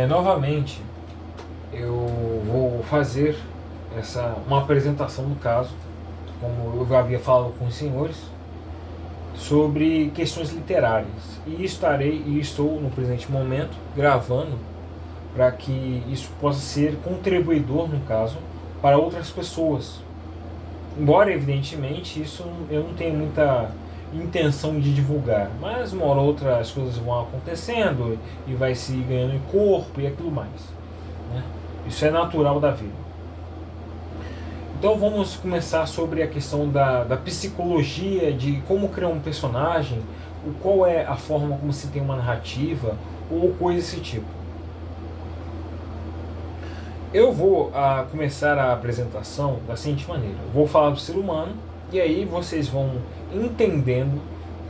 Novamente, eu vou fazer uma apresentação, no caso, como eu já havia falado com os senhores, sobre questões literárias. E estou no presente momento gravando para que isso possa ser contribuidor, no caso, para outras pessoas. Embora, evidentemente, isso eu não tenho muita intenção de divulgar, mas uma hora ou outra as coisas vão acontecendo e vai se ganhando em corpo e aquilo mais, né? Isso é natural da vida. Então vamos começar sobre a questão da psicologia, de como criar um personagem, qual é a forma como se tem uma narrativa, ou coisa desse tipo. Eu vou começar a apresentação da seguinte maneira. Eu vou falar do ser humano, e aí vocês vão entendendo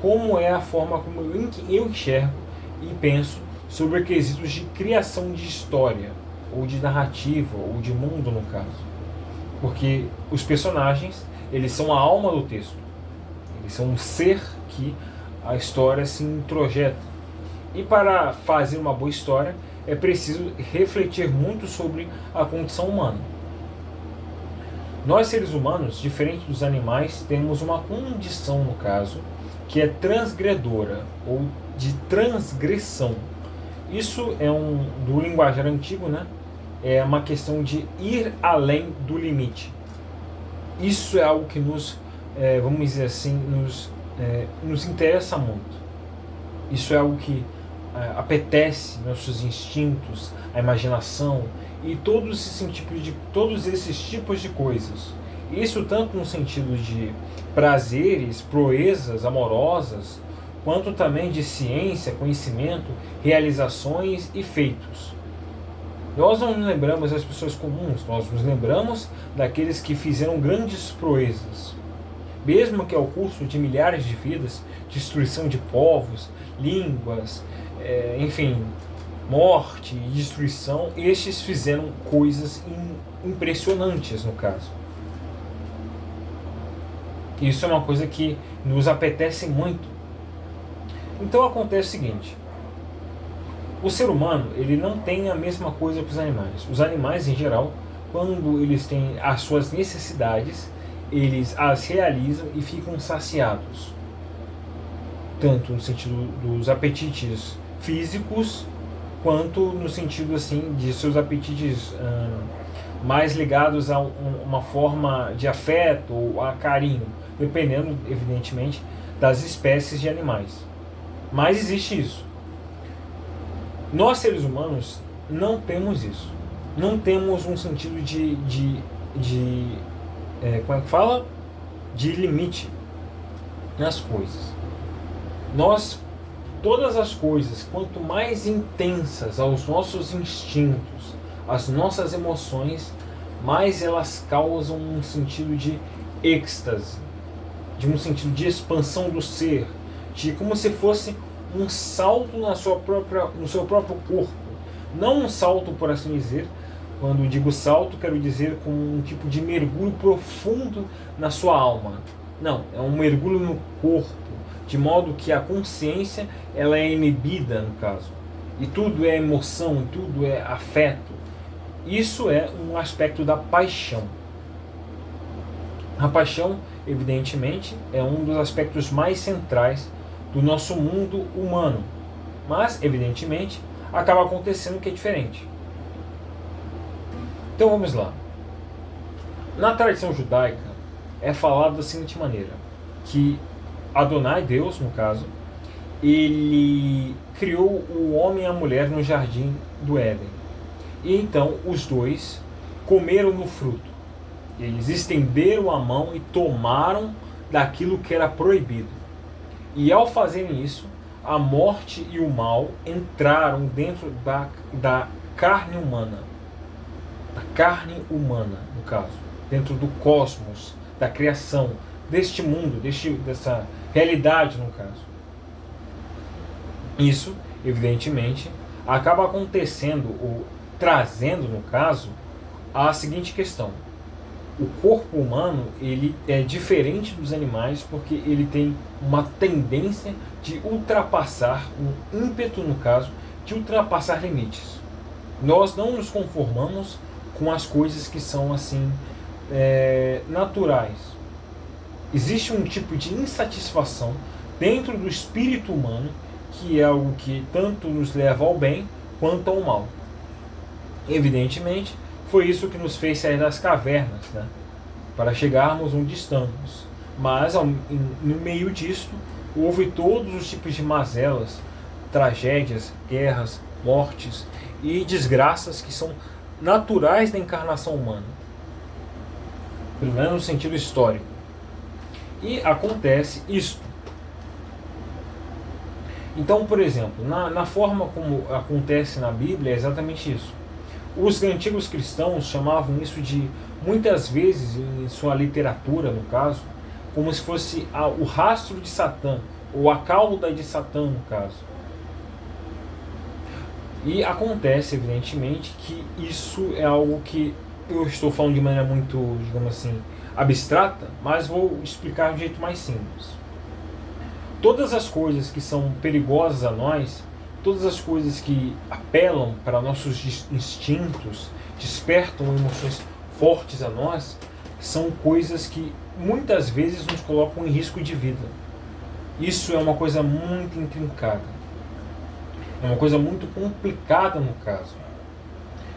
como é a forma como eu enxergo e penso sobre quesitos de criação de história, ou de narrativa, ou de mundo, no caso. Porque os personagens, eles são a alma do texto. Eles são um ser que a história se introjeta. E para fazer uma boa história, é preciso refletir muito sobre a condição humana. Nós, seres humanos, diferente dos animais, temos uma condição, no caso, que é transgredora, ou de transgressão. Isso é do linguajar antigo, né? É uma questão de ir além do limite. Isso é algo que vamos dizer assim, nos interessa muito. Isso é algo que apetece nossos instintos, a imaginação e todos esses tipos de coisas. Isso tanto no sentido de prazeres, proezas amorosas, quanto também de ciência, conhecimento, realizações e feitos. Nós não nos lembramos das pessoas comuns, nós nos lembramos daqueles que fizeram grandes proezas. Mesmo que ao custo de milhares de vidas, destruição de povos, línguas, enfim, morte e destruição, estes fizeram coisas impressionantes, no caso. Isso é uma coisa que nos apetece muito. Então acontece o seguinte: o ser humano, ele não tem a mesma coisa que os animais. Os animais, em geral, quando eles têm as suas necessidades, eles as realizam e ficam saciados. Tanto no sentido dos apetites físicos, quanto no sentido assim de seus apetites mais ligados a uma forma de afeto ou a carinho, dependendo, evidentemente, das espécies de animais. Mas existe isso. Nós, seres humanos, não temos isso. Não temos um sentido como é que fala? De limite nas coisas. Todas as coisas, quanto mais intensas aos nossos instintos, as nossas emoções, mais elas causam um sentido de êxtase, de um sentido de expansão do ser, de como se fosse um salto no seu próprio corpo. Não um salto, por assim dizer. Quando digo salto, quero dizer com um tipo de mergulho profundo na sua alma. Não, é um mergulho no corpo, de modo que a consciência ela é inibida, no caso. E tudo é emoção, tudo é afeto. Isso é um aspecto da paixão. A paixão, evidentemente, é um dos aspectos mais centrais do nosso mundo humano. Mas, evidentemente, acaba acontecendo que é diferente. Então vamos lá. Na tradição judaica é falado da seguinte maneira, que Adonai, Deus no caso, ele criou o homem e a mulher no jardim do Éden. E então os dois comeram no fruto. Eles estenderam a mão e tomaram daquilo que era proibido. E ao fazerem isso, a morte e o mal entraram dentro da carne humana. Da carne humana, no caso. Dentro do cosmos, da criação, deste mundo, dessa realidade, no caso. Isso, evidentemente, acaba acontecendo, ou trazendo, no caso, a seguinte questão. O corpo humano ele é diferente dos animais porque ele tem uma tendência de ultrapassar, um ímpeto no caso, de ultrapassar limites. Nós não nos conformamos com as coisas que são assim naturais. Existe um tipo de insatisfação dentro do espírito humano que é algo que tanto nos leva ao bem quanto ao mal. Evidentemente, foi isso que nos fez sair das cavernas, né? Para chegarmos onde estamos. Mas no meio disso, houve todos os tipos de mazelas, tragédias, guerras, mortes e desgraças que são naturais da encarnação humana, pelo menos no sentido histórico. E acontece isto. Então, por exemplo, na forma como acontece na Bíblia, é exatamente isso. Os antigos cristãos chamavam isso de, muitas vezes, em sua literatura, no caso, como se fosse o rastro de Satã, ou a cauda de Satã, no caso. E acontece, evidentemente, que isso é algo que eu estou falando de maneira muito, digamos assim, abstrata, mas vou explicar de um jeito mais simples. Todas as coisas que são perigosas a nós, todas as coisas que apelam para nossos instintos, despertam emoções fortes a nós, são coisas que muitas vezes nos colocam em risco de vida. Isso é uma coisa muito intrincada. É uma coisa muito complicada no caso.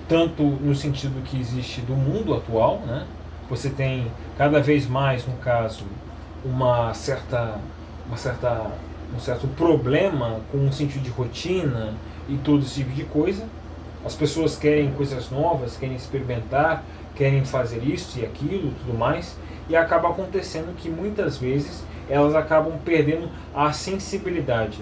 Tanto no sentido que existe do mundo atual, né? Você tem cada vez mais, no caso, um certo problema com um sentido de rotina e todo esse tipo de coisa. As pessoas querem coisas novas, querem experimentar, querem fazer isso e aquilo, tudo mais, e acaba acontecendo que muitas vezes elas acabam perdendo a sensibilidade.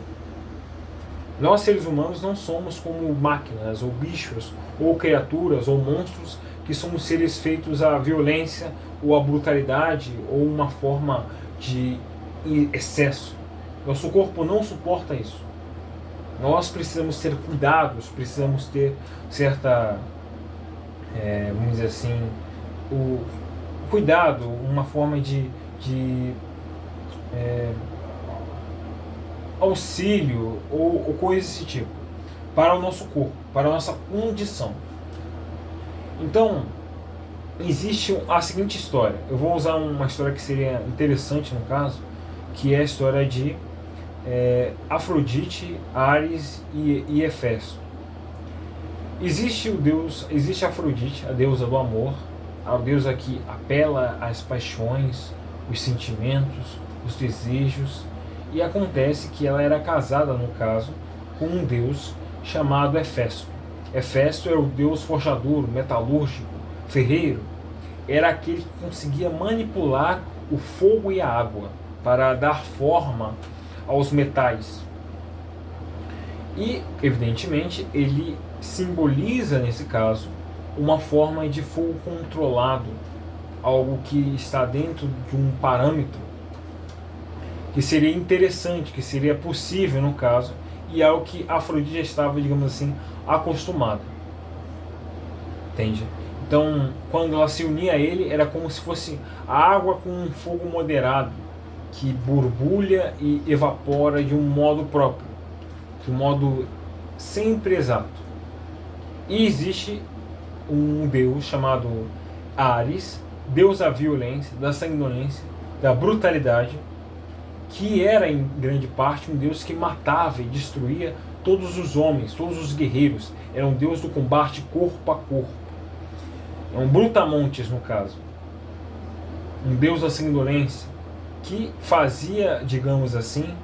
Nós, seres humanos, não somos como máquinas, ou bichos, ou criaturas, ou monstros, que somos seres feitos à violência, ou à brutalidade, ou uma forma de excesso. Nosso corpo não suporta isso. Nós precisamos ter cuidados, precisamos ter certa, vamos dizer assim, o cuidado, uma forma de auxílio ou coisa desse tipo para o nosso corpo, para a nossa condição. Então, existe a seguinte história. Eu vou usar uma história que seria interessante no caso, que é a história de Afrodite, Ares e Hefesto. Existe Afrodite, a deusa do amor, a deusa que apela às paixões, os sentimentos, os desejos, e acontece que ela era casada, no caso, com um deus chamado Hefesto. Hefesto era o deus forjador, metalúrgico, ferreiro. Era aquele que conseguia manipular o fogo e a água para dar forma aos metais. E, evidentemente, ele simboliza, nesse caso, uma forma de fogo controlado, algo que está dentro de um parâmetro que seria interessante, que seria possível no caso, e é algo que Afrodite já estava, digamos assim, acostumada. Entende? Então, quando ela se unia a ele, era como se fosse a água com um fogo moderado, que borbulha e evapora de um modo próprio, de um modo sempre exato. E existe um deus chamado Ares, deus da violência, da sanguinolência, da brutalidade, que era em grande parte um deus que matava e destruía todos os homens, todos os guerreiros. Era um deus do combate corpo a corpo. É um brutamontes, no caso. Um deus da sanguinolência, que fazia, digamos assim,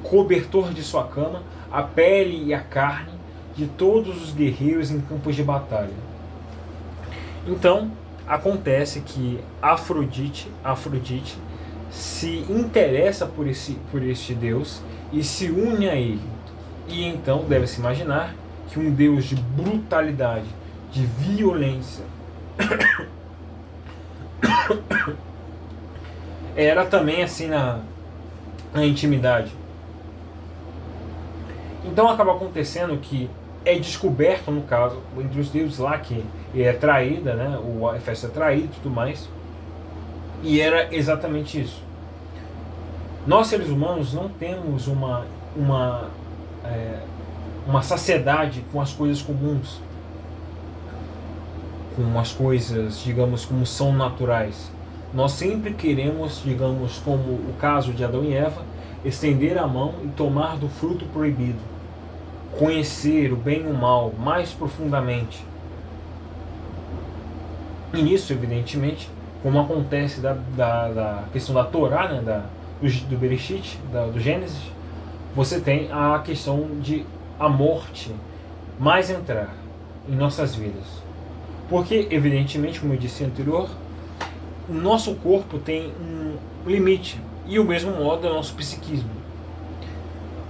cobertor de sua cama, a pele e a carne de todos os guerreiros em campos de batalha. Então, acontece que Afrodite se interessa por este deus e se une a ele. E então deve-se imaginar que um deus de brutalidade, de violência, era também assim na intimidade. Então acaba acontecendo que é descoberto, no caso, entre os deuses lá, que é traída, né? O Hefesto é traído e tudo mais. E era exatamente isso. Nós, seres humanos, não temos uma saciedade com as coisas comuns. com as coisas, digamos, como são naturais. Nós sempre queremos, digamos, como o caso de Adão e Eva, estender a mão e tomar do fruto proibido. Conhecer o bem e o mal mais profundamente. E nisso, evidentemente, como acontece da questão da Torá, né, do Bereshit, do Gênesis, você tem a questão de a morte mais entrar em nossas vidas. Porque, evidentemente, como eu disse anterior, o nosso corpo tem um limite, e o mesmo modo é o nosso psiquismo.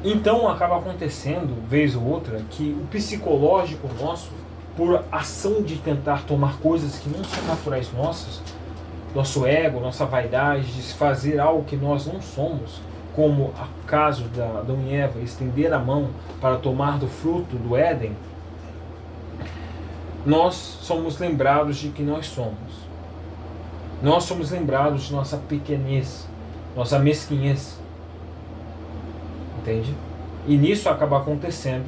Então acaba acontecendo, vez ou outra, que o psicológico nosso, por ação de tentar tomar coisas que não são naturais nossas, nosso ego, nossa vaidade, de fazer algo que nós não somos, como o caso da Adão e Eva, estender a mão para tomar do fruto do Éden, nós somos lembrados de que nós somos. Nós somos lembrados de nossa pequenez, nossa mesquinhez. Entende? E nisso acaba acontecendo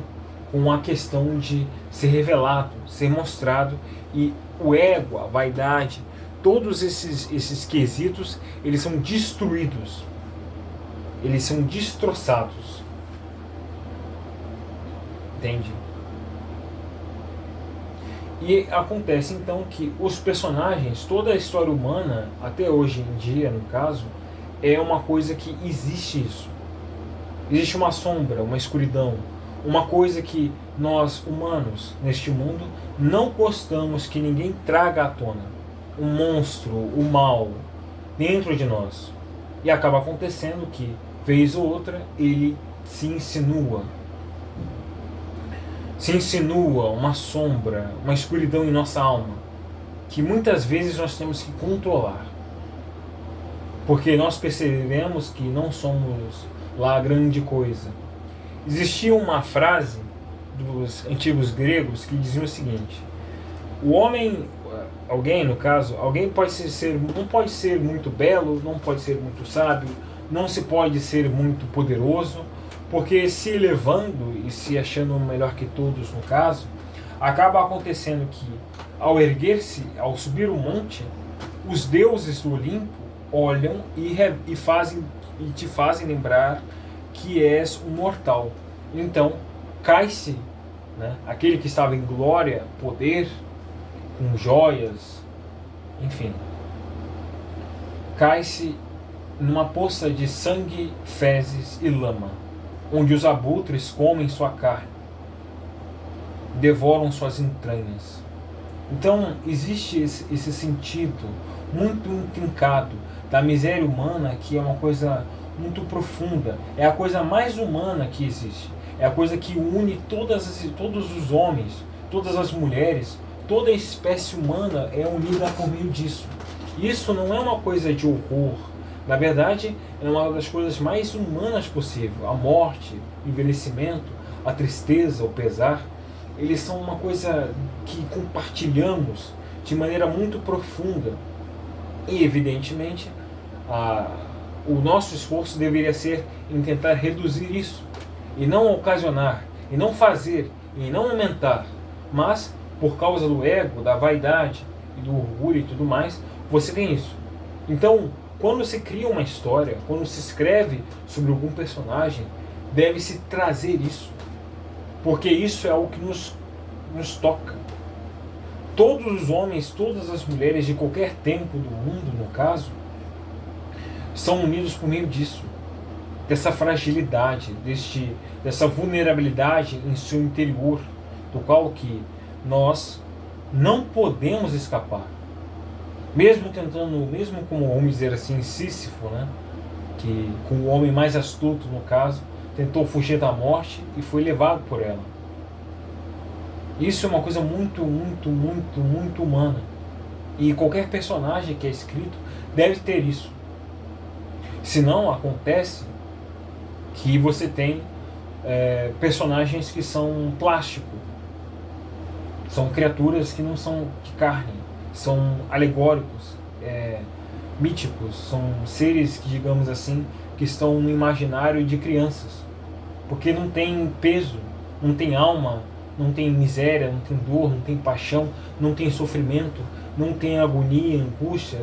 com a questão de ser revelado, ser mostrado, e o ego, a vaidade, todos esses quesitos, eles são destruídos. Eles são destroçados. Entende? E acontece então que os personagens, toda a história humana, até hoje em dia, no caso, é uma coisa que existe isso. Existe uma sombra, uma escuridão, uma coisa que nós, humanos, neste mundo, não gostamos que ninguém traga à tona. O monstro, o mal, dentro de nós. E acaba acontecendo que, vez ou outra, ele se insinua. Se insinua uma sombra, uma escuridão em nossa alma, que muitas vezes nós temos que controlar. Porque nós percebemos que não somos lá grande coisa. Existia uma frase dos antigos gregos que dizia o seguinte: o homem, alguém no caso, alguém não pode ser muito belo, não pode ser muito sábio, não se pode ser muito poderoso, porque se elevando e se achando melhor que todos no caso, acaba acontecendo que ao erguer-se, ao subir o monte, os deuses do Olimpo olham e te fazem lembrar que és um mortal. Então cai-se, né, aquele que estava em glória, poder, com joias, enfim, cai-se numa poça de sangue, fezes e lama, onde os abutres comem sua carne, devoram suas entranhas. Então existe esse sentido muito intrincado da miséria humana, que é uma coisa muito profunda, é a coisa mais humana que existe, é a coisa que une todos os homens, todas as mulheres, toda a espécie humana é unida por meio disso. Isso não é uma coisa de horror, na verdade é uma das coisas mais humanas possível. A morte, o envelhecimento, a tristeza, o pesar, eles são uma coisa que compartilhamos de maneira muito profunda. E evidentemente o nosso esforço deveria ser em tentar reduzir isso, e não ocasionar, e não fazer, e não aumentar, mas por causa do ego, da vaidade e do orgulho e tudo mais, você tem isso. Então, quando se cria uma história, quando se escreve sobre algum personagem, deve-se trazer isso, porque isso é algo que nos toca. Todos os homens, todas as mulheres de qualquer tempo do mundo, no caso, são unidos por meio disso, dessa fragilidade, dessa vulnerabilidade em seu interior, do qual que nós não podemos escapar. Mesmo tentando, mesmo como, vamos dizer assim, Sísifo, né, que com o homem mais astuto no caso, tentou fugir da morte e foi levado por ela. Isso é uma coisa muito, muito, muito, muito humana. E qualquer personagem que é escrito deve ter isso. Senão acontece que você tem personagens que são plástico. São criaturas que não são de carne. São alegóricos, míticos. São seres que, digamos assim, que estão no imaginário de crianças. Porque não tem peso, não tem alma, não tem miséria, não tem dor, não tem paixão, não tem sofrimento, não tem agonia, angústia,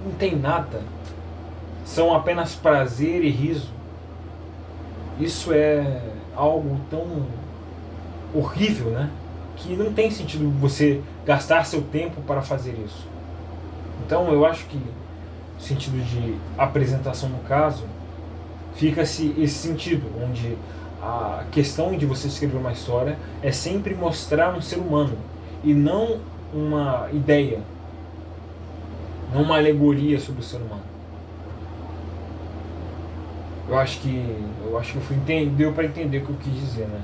não tem nada. São apenas prazer e riso. Isso é algo tão horrível, né? Que não tem sentido você gastar seu tempo para fazer isso. Então eu acho que no sentido de apresentação no caso, fica-se esse sentido, onde a questão de você escrever uma história é sempre mostrar um ser humano e não uma ideia, não uma alegoria sobre o ser humano. Eu acho que deu para entender o que eu quis dizer, né?